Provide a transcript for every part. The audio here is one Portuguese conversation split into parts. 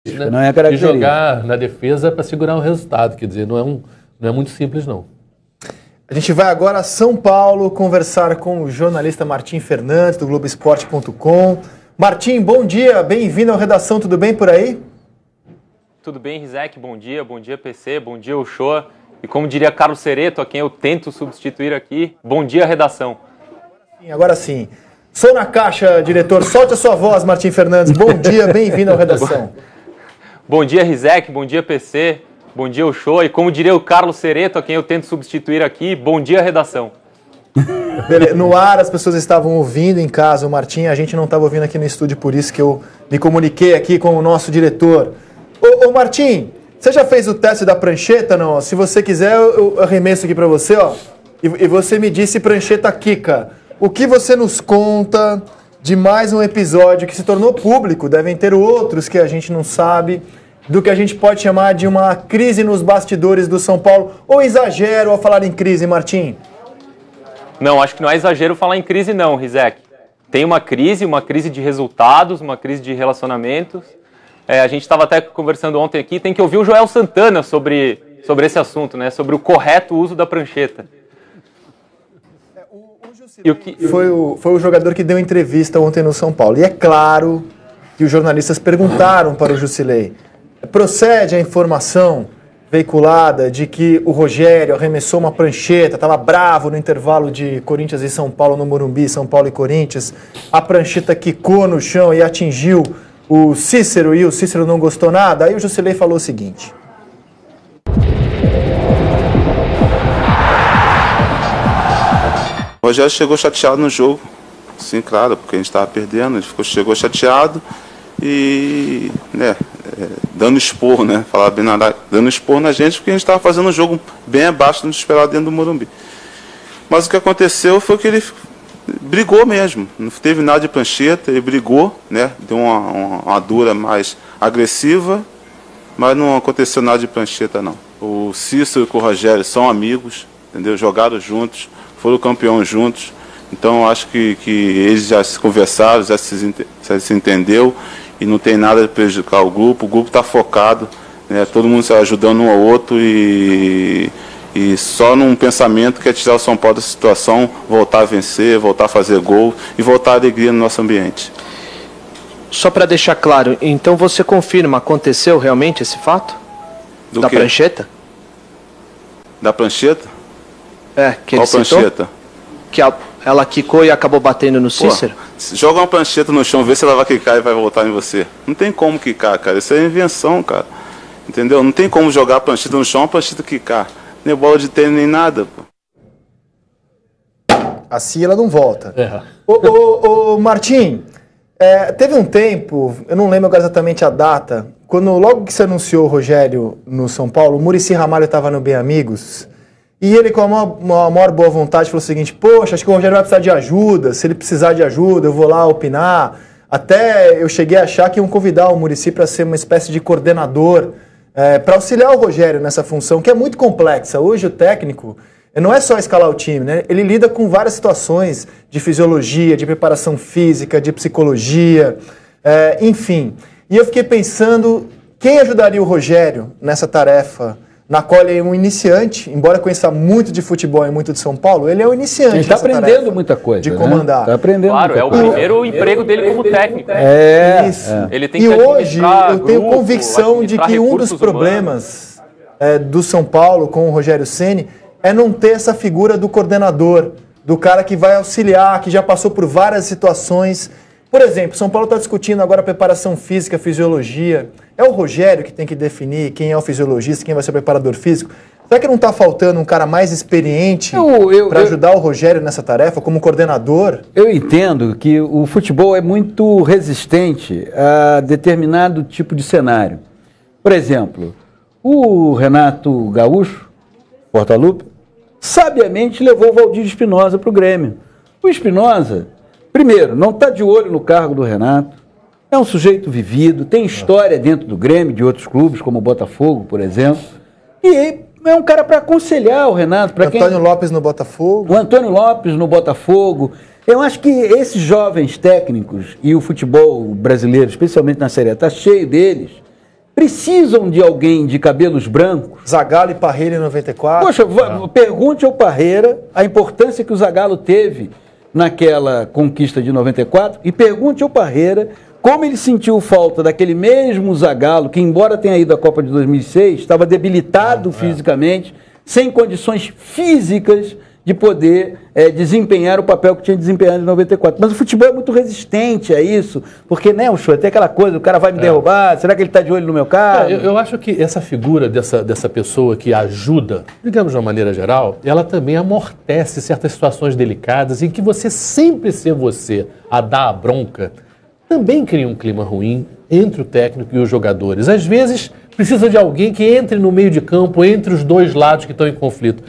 né? Não é E característica. jogar na defesa para segurar o resultado, quer dizer, não é muito simples, não. A gente vai agora a São Paulo conversar com o jornalista Martim Fernandes, do Globoesporte.com. Martim, bom dia, bem-vindo ao Redação, tudo bem por aí? Tudo bem, Rizek, bom dia PC, bom dia Uchoa. E como diria Carlos Cereto, a quem eu tento substituir aqui, bom dia Redação. Agora sim. Sou na caixa, diretor, solte a sua voz, Martim Fernandes. Bom dia, bem-vindo ao Redação. Bom dia Rizek, bom dia PC, bom dia Uchoa. E como diria o Carlos Cereto, a quem eu tento substituir aqui, bom dia Redação. Beleza. No ar as pessoas estavam ouvindo em casa o Martim, a gente não estava ouvindo aqui no estúdio, por isso que eu me comuniquei aqui com o nosso diretor. Ô Martim, você já fez o teste da prancheta, não? Se você quiser, eu arremesso aqui para você, ó. E você me disse prancheta Kika. O que você nos conta de mais um episódio que se tornou público? Devem ter outros que a gente não sabe, do que a gente pode chamar de uma crise nos bastidores do São Paulo. Ou exagero ao falar em crise, Martim? Não, acho que não é exagero falar em crise não, Rizek. Tem uma crise de resultados, uma crise de relacionamentos. A gente estava até conversando ontem aqui, tem que ouvir o Joel Santana sobre esse assunto, né? Sobre o correto uso da prancheta. Foi o jogador que deu entrevista ontem no São Paulo. E é claro que os jornalistas perguntaram para o Jusilei: procede a informação veiculada de que o Rogério arremessou uma prancheta, estava bravo no intervalo de Corinthians e São Paulo no Morumbi, São Paulo e Corinthians, a prancheta quicou no chão e atingiu o Cícero e o Cícero não gostou nada? Aí o Jusilei falou o seguinte: o Rogério chegou chateado no jogo, sim, claro, porque a gente estava perdendo, ele chegou chateado e, dando esporro, né, falar bem nada, dando esporro na gente, porque a gente estava fazendo um jogo bem abaixo do esperado dentro do Morumbi. Mas o que aconteceu foi que ele brigou mesmo, não teve nada de prancheta, ele brigou, né, deu uma dura mais agressiva, mas não aconteceu nada de prancheta não. O Cícero e o Rogério são amigos, entendeu? Jogaram juntos, foram campeões juntos, então acho que eles já se conversaram, já se entendeu e não tem nada de prejudicar o grupo está focado, né, todo mundo se ajudando um ao outro e só num pensamento que é tirar o São Paulo da situação, voltar a vencer, voltar a fazer gol e voltar a alegria no nosso ambiente. Só para deixar claro, então você confirma, aconteceu realmente esse fato? Do da quê? Prancheta? Da prancheta? Que Qual ele citou? prancheta? Que ela quicou e acabou batendo no Cícero? Joga uma prancheta no chão, vê se ela vai quicar e vai voltar em você. Não tem como quicar, cara. Isso é invenção, cara. Entendeu? Não tem como jogar a prancheta no chão, a prancheta quicar. Nem bola de tênis, nem nada, pô. Assim ela não volta. É. Ô Martim, teve um tempo, eu não lembro agora exatamente a data, quando logo que se anunciou o Rogério no São Paulo, o Muricy Ramalho estava no Bem Amigos, e ele com a maior boa vontade falou o seguinte: poxa, acho que o Rogério vai precisar de ajuda, se ele precisar de ajuda eu vou lá opinar. Até eu cheguei a achar que iam convidar o Muricy para ser uma espécie de coordenador, para auxiliar o Rogério nessa função, que é muito complexa. Hoje o técnico não é só escalar o time, né? Ele lida com várias situações de fisiologia, de preparação física, de psicologia, enfim. E eu fiquei pensando, quem ajudaria o Rogério nessa tarefa, na qual ele é um iniciante, embora conheça muito de futebol e muito de São Paulo, ele é um iniciante. Ele está aprendendo muita coisa, de comandar. Está aprendendo. Claro, é o coisa. primeiro emprego dele como técnico. Isso. Ele tem que e hoje eu tenho grupo, convicção de que um dos problemas do São Paulo com o Rogério Ceni é não ter essa figura do coordenador, do cara que vai auxiliar, que já passou por várias situações. Por exemplo, São Paulo está discutindo agora a preparação física, fisiologia. É o Rogério que tem que definir quem é o fisiologista, quem vai ser o preparador físico. Será que não está faltando um cara mais experiente para ajudar o Rogério nessa tarefa, como coordenador? Eu entendo que o futebol é muito resistente a determinado tipo de cenário. Por exemplo, o Renato Gaúcho, Portaluppi, sabiamente levou o Valdir Espinosa para o Grêmio. O Espinosa, primeiro, não está de olho no cargo do Renato, é um sujeito vivido, tem história dentro do Grêmio, de outros clubes, como o Botafogo, por exemplo, e é um cara para aconselhar o Renato. Antônio Lopes no Botafogo. O Antônio Lopes no Botafogo. Eu acho que esses jovens técnicos, e o futebol brasileiro, especialmente na Série A, está cheio deles, precisam de alguém de cabelos brancos. Zagallo e Parreira em 94. Poxa, pergunte ao Parreira a importância que o Zagallo teve naquela conquista de 94 e pergunte ao Parreira como ele sentiu falta daquele mesmo Zagallo que, embora tenha ido à Copa de 2006, estava debilitado fisicamente, sem condições físicas de poder desempenhar o papel que tinha desempenhado em 94. Mas o futebol é muito resistente a isso, porque, né, o show, tem aquela coisa, o cara vai me derrubar, será que ele está de olho no meu carro? Eu acho que essa figura dessa pessoa que ajuda, digamos de uma maneira geral, ela também amortece certas situações delicadas em que você sempre ser você a dar a bronca, também cria um clima ruim entre o técnico e os jogadores. Às vezes, precisa de alguém que entre no meio de campo, entre os dois lados que estão em conflito.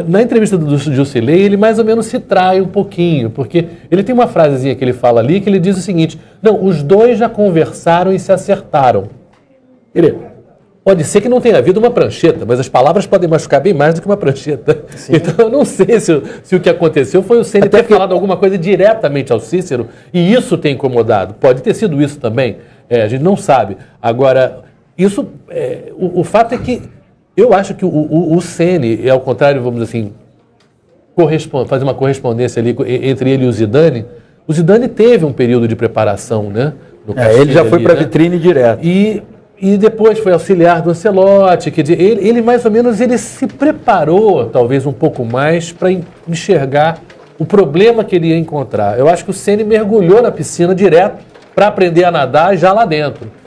Na entrevista do Jusilei, ele mais ou menos se trai um pouquinho, porque ele tem uma frasezinha que ele fala ali, que ele diz o seguinte: não, os dois já conversaram e se acertaram. Pode ser que não tenha havido uma prancheta, mas as palavras podem machucar bem mais do que uma prancheta. Sim. Então eu não sei se o que aconteceu foi o Ceni ter falado alguma coisa diretamente ao Cícero, e isso tem incomodado. Pode ter sido isso também, a gente não sabe. Agora, isso, o fato é que eu acho que o Ceni, ao contrário, vamos dizer assim, fazer uma correspondência ali entre ele e o Zidane teve um período de preparação, né? Ele já foi para a vitrine direto. E depois foi auxiliar do Ancelotti, quer dizer, ele mais ou menos ele se preparou, talvez um pouco mais, para enxergar o problema que ele ia encontrar. Eu acho que o Ceni mergulhou na piscina direto para aprender a nadar já lá dentro.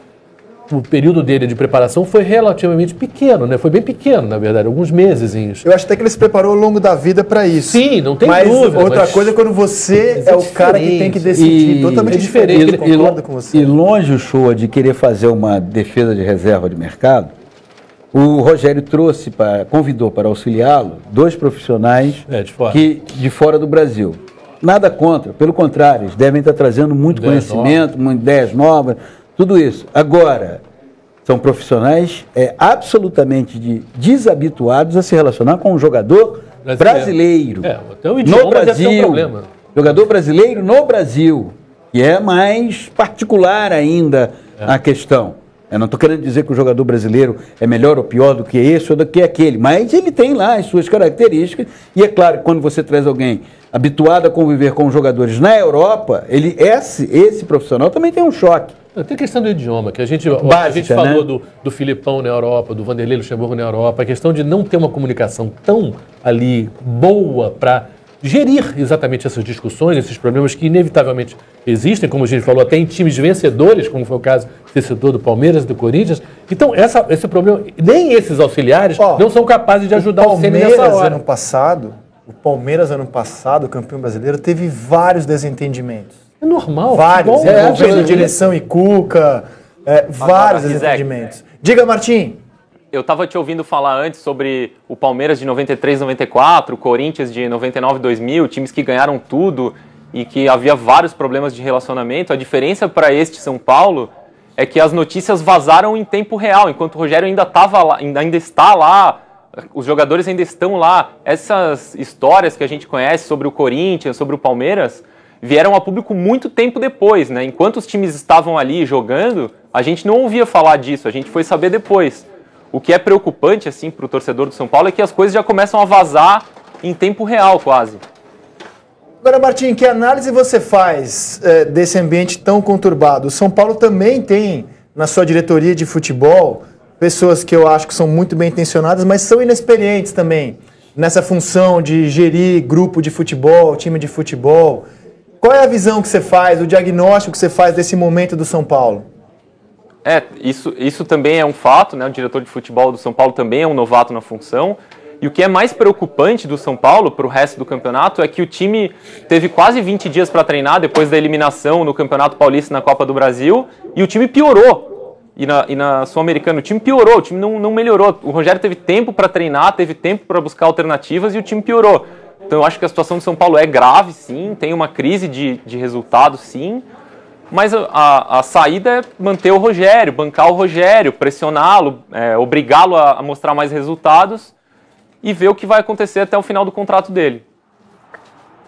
O período dele de preparação foi relativamente pequeno, né? Foi bem pequeno, na verdade, alguns mesezinhos. Eu acho até que ele se preparou ao longo da vida para isso. Sim, não tem mas dúvida. Outra coisa é quando você é o cara que tem que decidir. Totalmente diferente. Concordo com você. E longe o show de querer fazer uma defesa de reserva de mercado, o Rogério convidou para auxiliá-lo 2 profissionais de fora do Brasil. Nada contra, pelo contrário, eles devem estar trazendo muito conhecimento, ideias novas, tudo isso. Agora, são profissionais absolutamente desabituados a se relacionar com um jogador brasileiro. Até o idioma no Brasil, deve ser um problema. Jogador brasileiro no Brasil, que é mais particular ainda a questão. Eu não estou querendo dizer que o jogador brasileiro é melhor ou pior do que esse ou do que aquele, mas ele tem lá as suas características, e é claro que quando você traz alguém habituado a conviver com jogadores na Europa, esse profissional também tem um choque. Tem a questão do idioma, que a gente Básica, falou, né? do Filipão na Europa, do Vanderlei Luxemburgo na Europa, a questão de não ter uma comunicação tão ali boa para gerir exatamente essas discussões, esses problemas que inevitavelmente existem, como a gente falou, até em times vencedores, como foi o caso que você citou do Palmeiras e do Corinthians. Então, esse problema, nem esses auxiliares não são capazes de ajudar o Ceni nessa hora. O Palmeiras, ano passado, campeão brasileiro, teve vários desentendimentos. É normal. Vários, envolvendo direção e Cuca, vários desentendimentos. Diga, Martim. Eu estava te ouvindo falar antes sobre o Palmeiras de 93, 94, o Corinthians de 99, 2000, times que ganharam tudo e que havia vários problemas de relacionamento. A diferença para este São Paulo é que as notícias vazaram em tempo real, enquanto o Rogério ainda está lá, os jogadores ainda estão lá. Essas histórias que a gente conhece sobre o Corinthians, sobre o Palmeiras, vieram a público muito tempo depois, né? Enquanto os times estavam ali jogando, a gente não ouvia falar disso, a gente foi saber depois. O que é preocupante, assim, para o torcedor do São Paulo é que as coisas já começam a vazar em tempo real, quase. Agora, Martim, que análise você faz desse ambiente tão conturbado? O São Paulo também tem, na sua diretoria de futebol, pessoas que eu acho que são muito bem intencionadas, mas são inexperientes também nessa função de gerir grupo de futebol, time de futebol. Qual é a visão que você faz, o diagnóstico que você faz desse momento do São Paulo? Isso também é um fato, né? O diretor de futebol do São Paulo também é um novato na função. E o que é mais preocupante do São Paulo para o resto do campeonato é que o time teve quase 20 dias para treinar depois da eliminação no Campeonato Paulista na Copa do Brasil, e o time piorou. E na Sul-Americana o time piorou, o time não melhorou. O Rogério teve tempo para treinar, teve tempo para buscar alternativas e o time piorou. Então eu acho que a situação do São Paulo é grave, sim, tem uma crise de resultados, sim. Mas a saída é manter o Rogério, bancar o Rogério, pressioná-lo, obrigá-lo a mostrar mais resultados e ver o que vai acontecer até o final do contrato dele.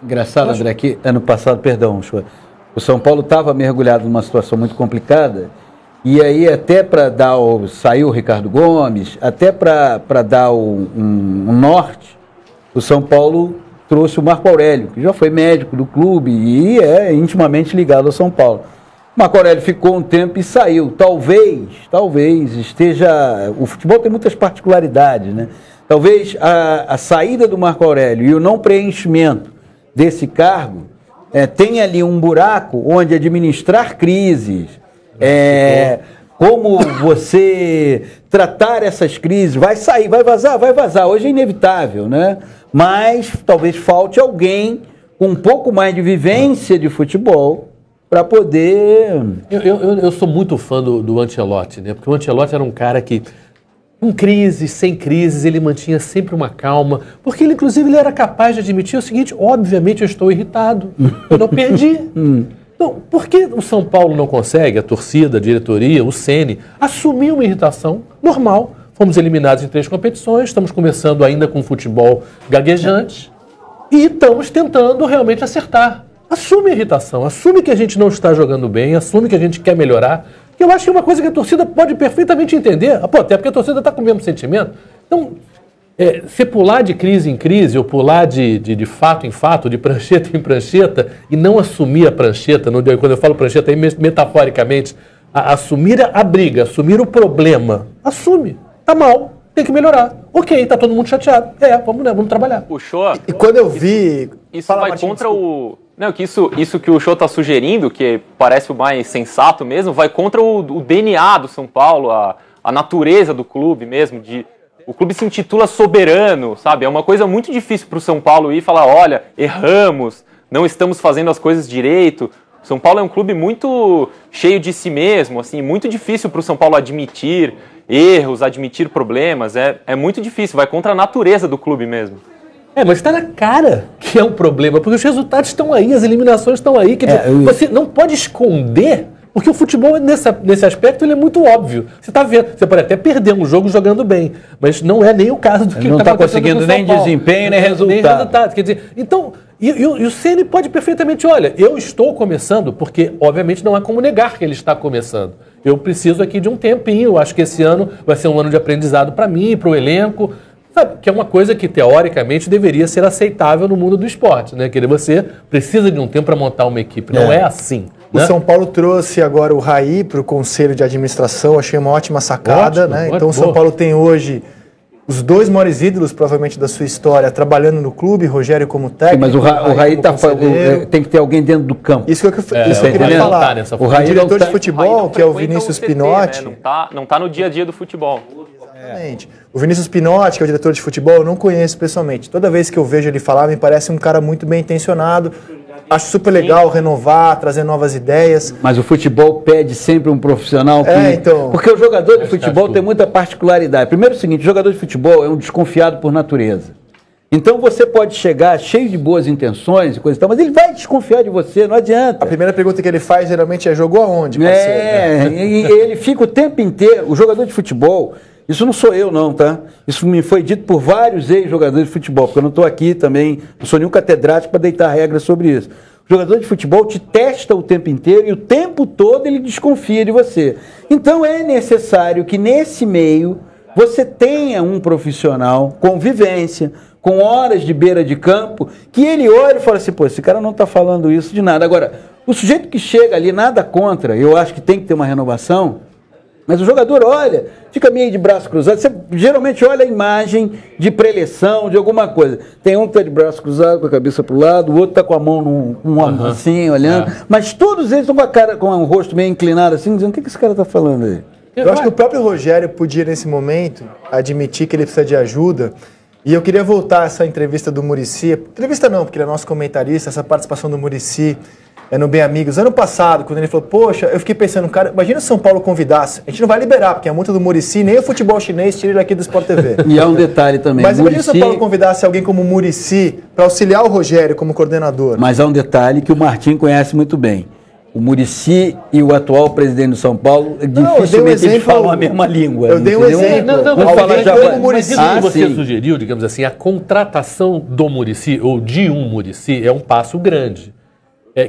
Engraçado, André, que ano passado, o São Paulo estava mergulhado numa situação muito complicada E aí até para dar saiu o Ricardo Gomes, até para dar um norte, o São Paulo trouxe o Marco Aurélio, que já foi médico do clube e é intimamente ligado ao São Paulo. O Marco Aurélio ficou um tempo e saiu. Talvez esteja... O futebol tem muitas particularidades, né? Talvez a saída do Marco Aurélio e o não preenchimento desse cargo tenha ali um buraco onde administrar crises, como você tratar essas crises, vai sair, vai vazar. Hoje é inevitável, né? Mas talvez falte alguém com um pouco mais de vivência de futebol para poder... Eu sou muito fã do Ancelotti, né? Porque o Ancelotti era um cara que, com crises, sem crises, ele mantinha sempre uma calma, porque ele, inclusive, ele era capaz de admitir o seguinte: obviamente eu estou irritado, eu não perdi. Então, por que o São Paulo não consegue, a torcida, a diretoria, o Ceni, assumir uma irritação normal? Fomos eliminados em 3 competições, estamos começando ainda com futebol gaguejante e estamos tentando realmente acertar. Assume a irritação, assume que a gente não está jogando bem, assume que a gente quer melhorar, que eu acho que é uma coisa que a torcida pode perfeitamente entender, até porque a torcida está com o mesmo sentimento. Então, você pular de crise em crise, ou pular de fato em fato, de prancheta em prancheta, e não assumir a prancheta, quando eu falo prancheta aí metaforicamente, assumir a briga, assumir o problema, assume, tá mal, tem que melhorar. Ok, tá todo mundo chateado, vamos trabalhar. Puxou. E quando eu vi... Isso vai Martins, contra o... Não, que isso que o Show está sugerindo, que parece o mais sensato mesmo, vai contra o DNA do São Paulo, a natureza do clube mesmo. O clube se intitula soberano, sabe? É uma coisa muito difícil para o São Paulo ir e falar: olha, erramos, não estamos fazendo as coisas direito. O São Paulo é um clube muito cheio de si mesmo, assim, muito difícil para o São Paulo admitir erros, admitir problemas. É muito difícil, vai contra a natureza do clube mesmo. Mas está na cara que é um problema, porque os resultados estão aí, as eliminações estão aí. Quer dizer, você não pode esconder, porque o futebol, nesse aspecto, ele é muito óbvio. Você está vendo, você pode até perder um jogo jogando bem, mas não é nem o caso do que não está conseguindo nem desempenho, nem resultado. Quer dizer, então, e o Ceni pode perfeitamente, olha, eu estou começando, porque obviamente não há como negar que ele está começando. Eu preciso aqui de um tempinho, eu acho que esse ano vai ser um ano de aprendizado para mim, para o elenco. Sabe, que é uma coisa que, teoricamente, deveria ser aceitável no mundo do esporte, né? Que você precisa de um tempo para montar uma equipe. Não é assim. O São Paulo trouxe agora o Raí para o Conselho de Administração. Achei uma ótima sacada, né? Então o São Paulo tem hoje os 2 maiores ídolos, provavelmente, da sua história, trabalhando no clube, Rogério como técnico. Sim, mas o Raí tem que ter alguém dentro do campo. Isso que eu queria falar. O diretor de futebol, que é o Vinícius Pinotti... Né? Não tá no dia a dia do futebol. Exatamente. O Vinícius Pinotti, que é o diretor de futebol, eu não conheço pessoalmente. Toda vez que eu vejo ele falar, me parece um cara muito bem intencionado. Acho super legal renovar, trazer novas ideias. Mas o futebol pede sempre um profissional. Porque o jogador de futebol tem muita particularidade. Primeiro é o seguinte: o jogador de futebol é um desconfiado por natureza. Então você pode chegar cheio de boas intenções e coisa e tal, mas ele vai desconfiar de você, não adianta. A primeira pergunta que ele faz geralmente é: jogou aonde, parceiro? E ele fica o tempo inteiro. O jogador de futebol... Isso não sou eu, não, tá? Isso me foi dito por vários ex-jogadores de futebol, porque eu não estou aqui também, não sou nenhum catedrático para deitar regras sobre isso. O jogador de futebol te testa o tempo inteiro e o tempo todo ele desconfia de você. Então é necessário que nesse meio você tenha um profissional com vivência, com horas de beira de campo, que ele olha e fala assim: pô, esse cara não está falando isso de nada. Agora, o sujeito que chega ali, nada contra, eu acho que tem que ter uma renovação. Mas o jogador olha, fica meio de braço cruzado. Você geralmente olha a imagem de preleção, de alguma coisa. Tem um que está de braço cruzado, com a cabeça para o lado, o outro está com a mão assim, olhando. Mas todos eles estão com a cara, com o rosto meio inclinado assim, dizendo: o que esse cara está falando aí? Eu acho que o próprio Rogério podia, nesse momento, admitir que ele precisa de ajuda. E eu queria voltar a essa entrevista do Muricy. Entrevista não, porque ele é nosso comentarista, essa participação do Muricy no Bem Amigos. Ano passado, quando ele falou: poxa, eu fiquei pensando, cara, imagina se São Paulo convidasse. A gente não vai liberar, porque a multa do Muricy, nem o futebol chinês tira ele aqui do Sport TV. E há um detalhe também. Mas imagina se São Paulo convidasse alguém como o Muricy para auxiliar o Rogério como coordenador. Mas há um detalhe que o Martim conhece muito bem. O Muricy e o atual presidente do São Paulo, dificilmente eles falam a mesma língua. Eu dei um exemplo. Vamos falar já como Muricy. Mas você sugeriu, digamos assim, a contratação do Muricy, ou de um Muricy, é um passo grande.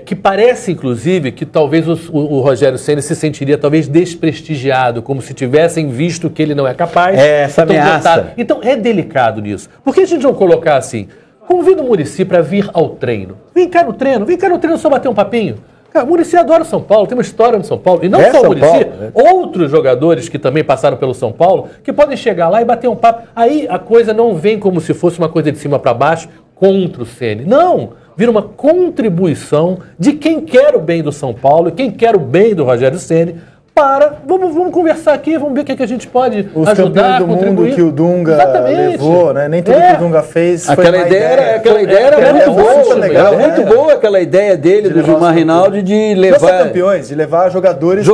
que parece, inclusive, que talvez o Rogério Ceni se sentiria talvez desprestigiado, como se tivessem visto que ele não é capaz. Essa ameaça. Então é delicado nisso. Por que a gente não colocar assim? Convida o Muricy para vir ao treino. Vem cá no treino só bater um papinho. Cara, o Muricy adora o São Paulo, tem uma história no São Paulo. E não só o Muricy, outros jogadores que também passaram pelo São Paulo, que podem chegar lá e bater um papo. Aí a coisa não vem como se fosse uma coisa de cima para baixo contra o Ceni. Não! Vira uma contribuição de quem quer o bem do São Paulo e quem quer o bem do Rogério Ceni para... Vamos conversar aqui, vamos ver o que a gente pode os ajudar, do contribuir. Mundo que o Dunga levou, né? Nem tudo que o Dunga fez aquela foi ideia era muito boa. Legal, era muito boa aquela ideia dele, do Gilmar Rinaldi, de levar... campeões, de levar jogadores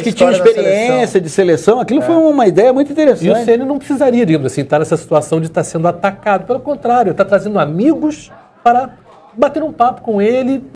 que tinham experiência de seleção. Aquilo foi uma ideia muito interessante. E o Ceni não precisaria, digamos assim, estar nessa situação de estar sendo atacado. Pelo contrário, está trazendo amigos para bater um papo com ele